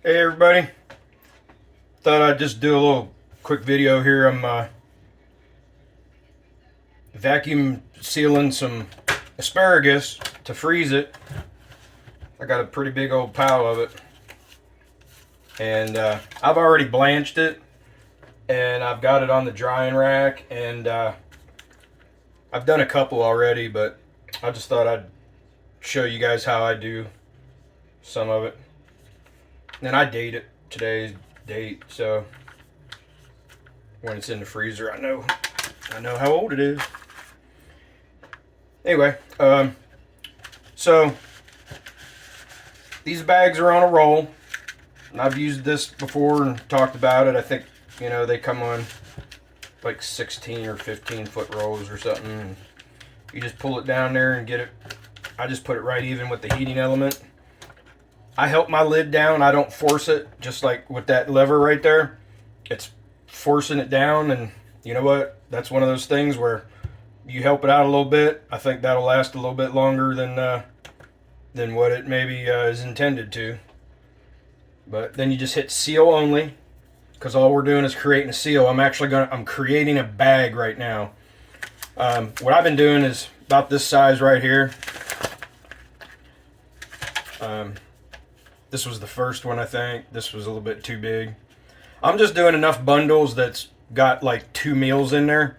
Hey everybody, thought I'd just do a little quick video here. I'm vacuum sealing some asparagus to freeze it. I got a pretty big old pile of it, and I've already blanched it, and I've got it on the drying rack, and I've done a couple already, but I just thought I'd show you guys how I do some of it. And I date it, today's date, so when it's in the freezer, I know how old it is. Anyway, so these bags are on a roll, and I've used this before and talked about it. I think, you know, they come on like 16 or 15 foot rolls or something, and you just pull it down there and get it. I just put it right even with the heating element. I help my lid down. I don't force it, just like with that lever right there. It's forcing it down, and you know what? That's one of those things where you help it out a little bit. I think that'll last a little bit longer than what it maybe is intended to. But then you just hit seal only, because all we're doing is creating a seal. I'm creating a bag right now. What I've been doing is about this size right here. This was the first one, I think. This was a little bit too big. I'm just doing enough bundles that's got like 2 meals in there.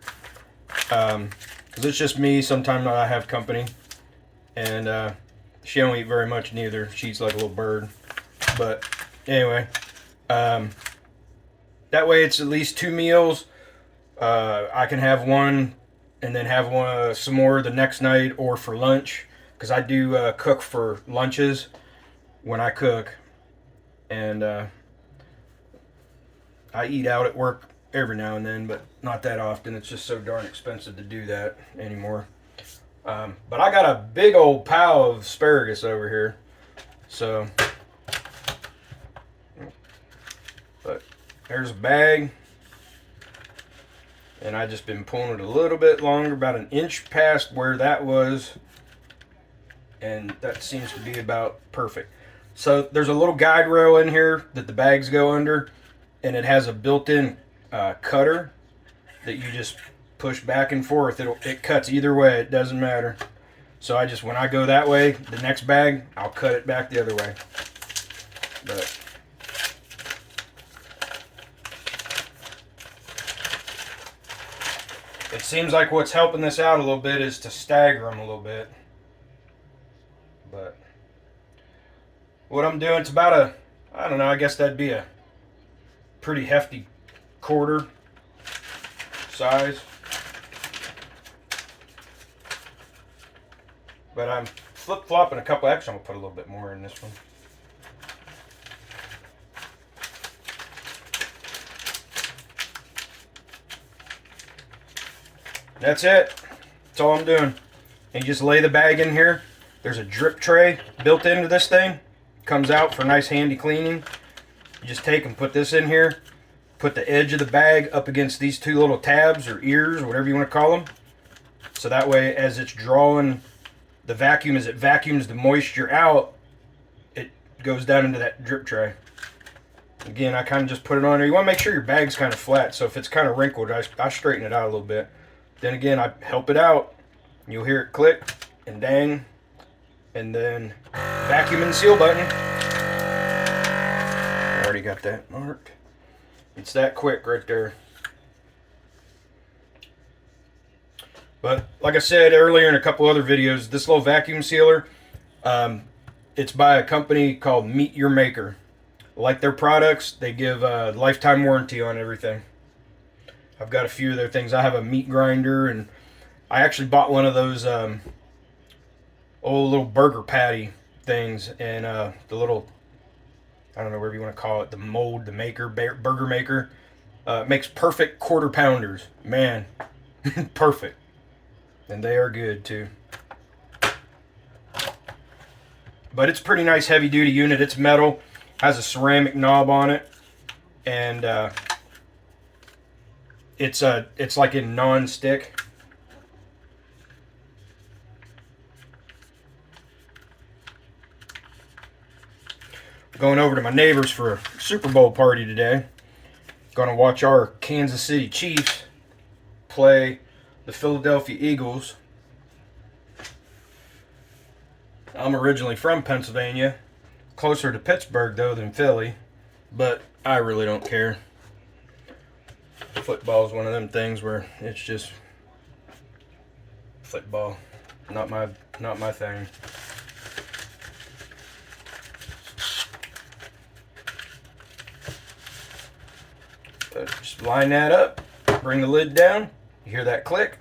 Because it's just me. Sometimes I have company. And she don't eat very much neither. She eats like a little bird. But anyway. That way it's at least 2 meals. I can have one and then have some more the next night or for lunch. Because I do cook for lunches when I cook, and I eat out at work every now and then, but not that often. It's just so darn expensive to do that anymore. But I got a big old pile of asparagus over here, so but there's a bag, and I just been pulling it a little bit longer, about an inch past where that was, and that seems to be about perfect. So there's a little guide rail in here that the bags go under, and it has a built-in cutter that you just push back and forth. It cuts either way. It doesn't matter. So when I go that way, the next bag, I'll cut it back the other way. But it seems like what's helping this out a little bit is to stagger them a little bit. But what I'm doing, it's about I don't know, I guess that'd be a pretty hefty quarter size. But I'm flip-flopping a couple extra. I'm going to put a little bit more in this one. That's it. That's all I'm doing. And you just lay the bag in here. There's a drip tray built into this thing. Comes out for nice handy cleaning. You just take and put this in here, put the edge of the bag up against these 2 little tabs or ears or whatever you want to call them, so that way as it's drawing the vacuum, as it vacuums the moisture out, it goes down into that drip tray. Again, I kind of just put it on there. You want to make sure your bag's kind of flat, so if it's kind of wrinkled, I straighten it out a little bit. Then again, I help it out. You'll hear it click and dang, and then vacuum and seal button. I already got that marked. It's that quick right there. But like I said earlier in a couple other videos, this little vacuum sealer, it's by a company called Meet Your Maker. Like their products, they give a lifetime warranty on everything. I've got a few of their things. I have a meat grinder, and I actually bought one of those old little burger patty things, and the little, I don't know, whatever you want to call it, the mold, the maker, burger maker, makes perfect quarter pounders. Man, perfect. And they are good too. But it's a pretty nice heavy duty unit. It's metal, has a ceramic knob on it, and it's like in non-stick. Going over to my neighbors for a Super Bowl party today. Gonna watch our Kansas City Chiefs play the Philadelphia Eagles. I'm originally from Pennsylvania, closer to Pittsburgh though than Philly, but I really don't care. Football is one of them things where it's just football, not my thing. But just line that up, bring the lid down, you hear that click,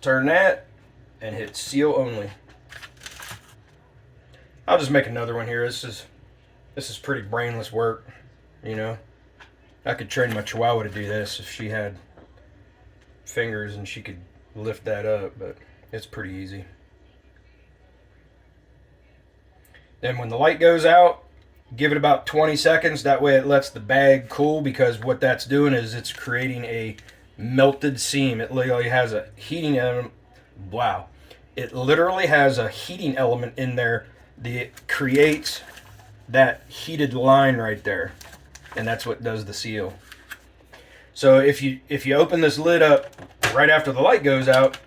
turn that, and hit seal only. I'll just make another one here. This is pretty brainless work, you know. I could train my Chihuahua to do this if she had fingers and she could lift that up, but it's pretty easy. Then when the light goes out, give it about 20 seconds. That way it lets the bag cool, because what that's doing is it's creating a melted seam. It literally has a heating element. Wow. It literally has a heating element in there that creates that heated line right there. And that's what does the seal. So if you open this lid up right after the light goes out,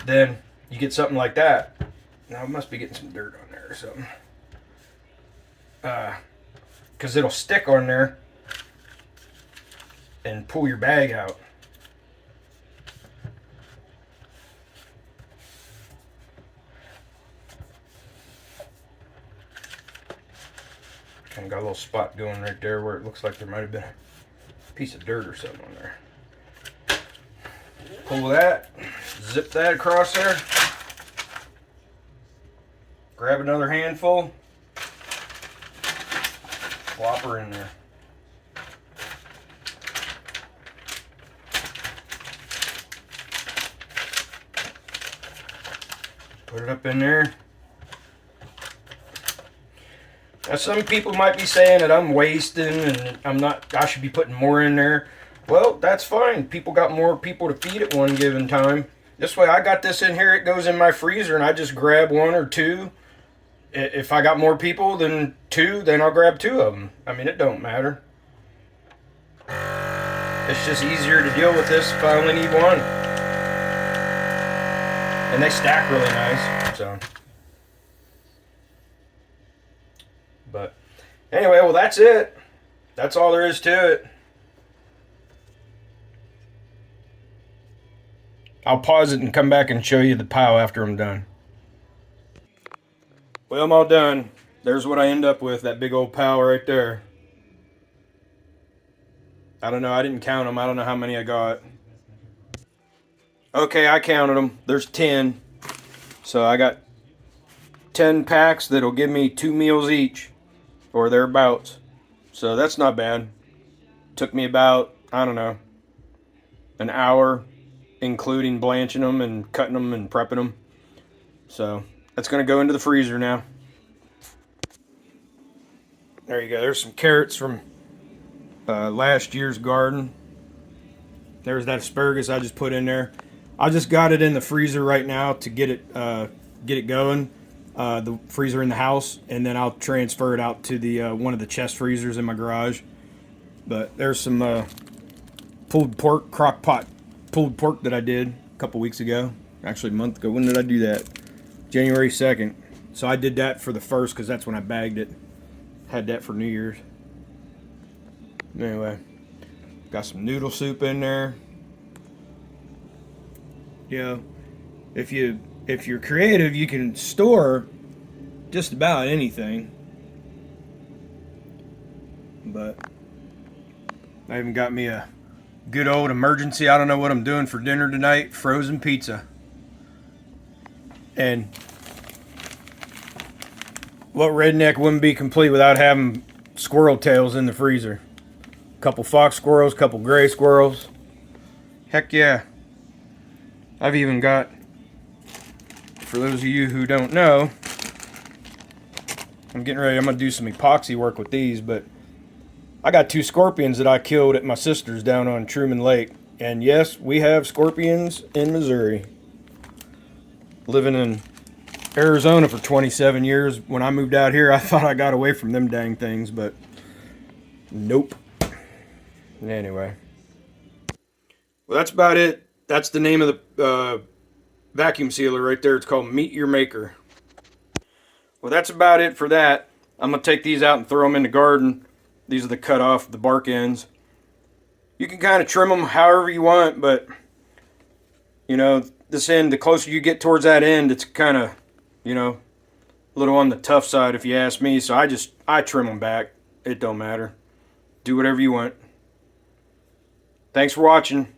then you get something like that. Now I must be getting some dirt on there or something. Because it'll stick on there and pull your bag out. Kind of got a little spot going right there where it looks like there might have been a piece of dirt or something on there. Pull that, zip that across there, grab another handful, plop her in there. Put it up in there. Now some people might be saying that I'm wasting and I should be putting more in there. Well, that's fine. People got more people to feed at one given time. This way I got this in here, it goes in my freezer and I just grab one or two. If I got more people than two, then I'll grab two of them. I mean, it don't matter. It's just easier to deal with this if I only need one. And they stack really nice, so. But anyway, well, that's it. That's all there is to it. I'll pause it and come back and show you the pile after I'm done. Well, I'm all done. There's what I end up with, that big old pile right there. I don't know, I didn't count them. I don't know how many I got. Okay, I counted them. There's 10. So I got 10 packs that'll give me 2 meals each, or thereabouts. So that's not bad. Took me about, I don't know, an hour, including blanching them and cutting them and prepping them. So that's going to go into the freezer now. There you go. There's some carrots from last year's garden. There's that asparagus I just put in there. I just got it in the freezer right now to get it going. The freezer in the house, and then I'll transfer it out to the one of the chest freezers in my garage. But there's some pulled pork, crock pot pulled pork that I did a couple weeks ago. Actually a month ago. When did I do that? January 2nd. So I did that for the first because that's when I bagged it. Had that for New Year's. Anyway, got some noodle soup in there. Yeah, if you're creative, you can store just about anything. But I even got me a good old emergency. I don't know what I'm doing for dinner tonight. Frozen pizza. And what redneck wouldn't be complete without having squirrel tails in the freezer? Couple fox squirrels, couple gray squirrels. Heck yeah. I've even got, for those of you who don't know, I'm going to do some epoxy work with these, but I got 2 scorpions that I killed at my sister's down on Truman Lake. And yes, we have scorpions in Missouri. Living in Arizona for 27 years. When I moved out here, I thought I got away from them dang things, but nope. Anyway. Well, that's about it. That's the name of the vacuum sealer right there. It's called Meet Your Maker. Well, that's about it for that. I'm going to take these out and throw them in the garden. These are the cut off, the bark ends. You can kind of trim them however you want, but, you know, this end, the closer you get towards that end, it's kind of, you know, a little on the tough side if you ask me. So I trim them back. It don't matter. Do whatever you want. Thanks for watching.